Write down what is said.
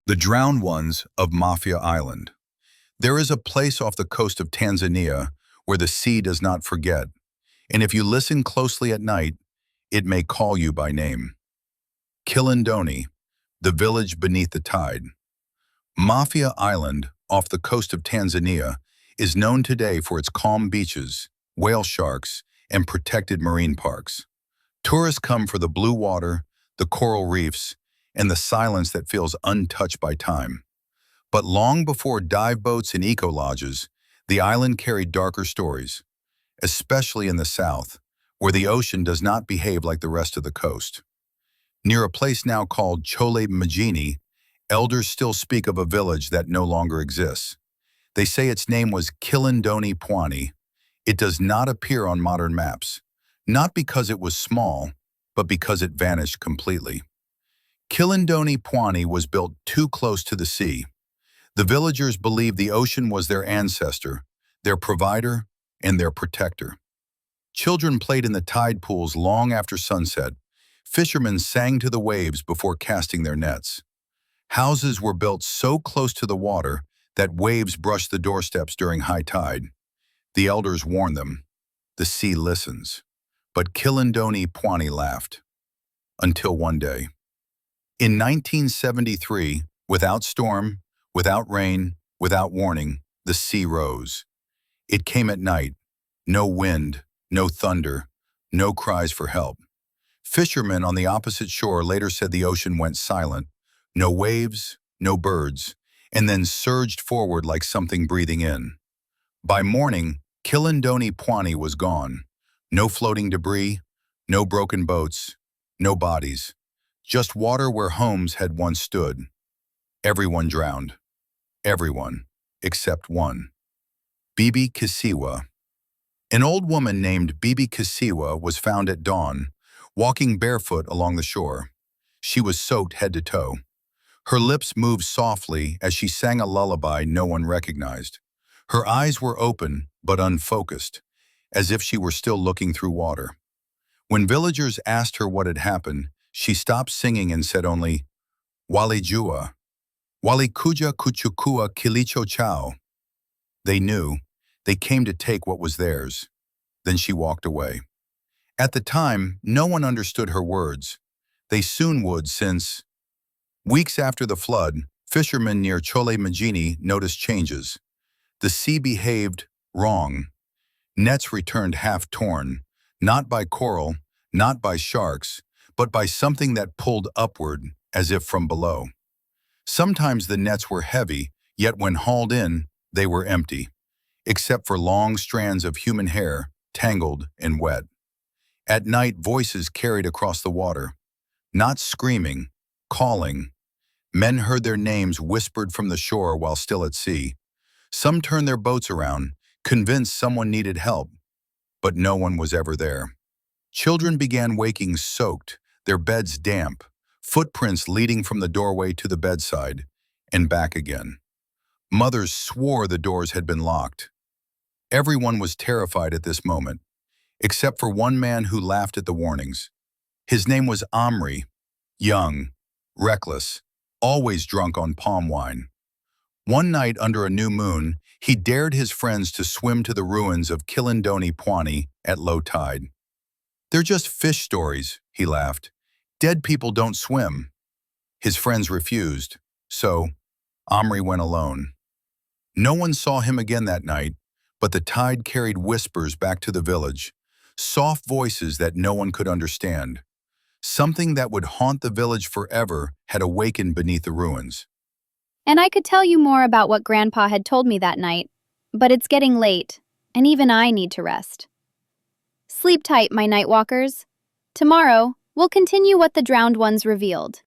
The Drowned Ones of Mafia Island. There is a place off the coast of Tanzania where the sea does not forget, and if you listen closely at night, it may call you by name. Kilindoni, the village beneath the tide. Mafia Island, off the coast of Tanzania, is known today for its calm beaches, whale sharks, and protected marine parks. Tourists come for the blue water, the coral reefs, and the silence that feels untouched by time. But long before dive boats and eco-lodges, the island carried darker stories, especially in the south, where the ocean does not behave like the rest of the coast. Near a place now called Chole Majini, elders still speak of a village that no longer exists. They say its name was Kilindoni Pwani. It does not appear on modern maps, not because it was small, but because it vanished completely. Kilindoni Pwani was built too close to the sea. The villagers believed the ocean was their ancestor, their provider, and their protector. Children played in the tide pools long after sunset. Fishermen sang to the waves before casting their nets. Houses were built so close to the water that waves brushed the doorsteps during high tide. The elders warned them, "The sea listens." But Kilindoni Pwani laughed. Until one day. In 1973, without storm, without rain, without warning, the sea rose. It came at night. No wind, no thunder, no cries for help. Fishermen on the opposite shore later said the ocean went silent. No waves, no birds, and then surged forward like something breathing in. By morning, Kilindoni Pwani was gone. No floating debris, no broken boats, no bodies. Just water where homes had once stood. Everyone drowned. Everyone, except one. Bibi Kisiwa. An old woman named Bibi Kisiwa was found at dawn, walking barefoot along the shore. She was soaked head to toe. Her lips moved softly as she sang a lullaby no one recognized. Her eyes were open but unfocused, as if she were still looking through water. When villagers asked her what had happened, she stopped singing and said only, "Walijua, Walikuja kuchukua kilicho chao." They knew. They came to take what was theirs. Then she walked away. At the time, no one understood her words. They soon would, since weeks after the flood, fishermen near Chole Majini noticed changes. The sea behaved wrong. Nets returned half-torn, not by coral, not by sharks, but by something that pulled upward, as if from below. Sometimes the nets were heavy, yet when hauled in, they were empty, except for long strands of human hair, tangled and wet. At night, voices carried across the water, not screaming, calling. Men heard their names whispered from the shore while still at sea. Some turned their boats around, convinced someone needed help, but no one was ever there. Children began waking soaked, their beds damp, footprints leading from the doorway to the bedside, and back again. Mothers swore the doors had been locked. Everyone was terrified at this moment, except for one man who laughed at the warnings. His name was Omri, young, reckless, always drunk on palm wine. One night under a new moon, he dared his friends to swim to the ruins of Kilindoni Pwani at low tide. "They're just fish stories," he laughed. "Dead people don't swim." His friends refused, so Omri went alone. No one saw him again that night, but the tide carried whispers back to the village, soft voices that no one could understand. Something that would haunt the village forever had awakened beneath the ruins. And I could tell you more about what Grandpa had told me that night, but it's getting late, and even I need to rest. Sleep tight, my night walkers. Tomorrow, we'll continue what the drowned ones revealed.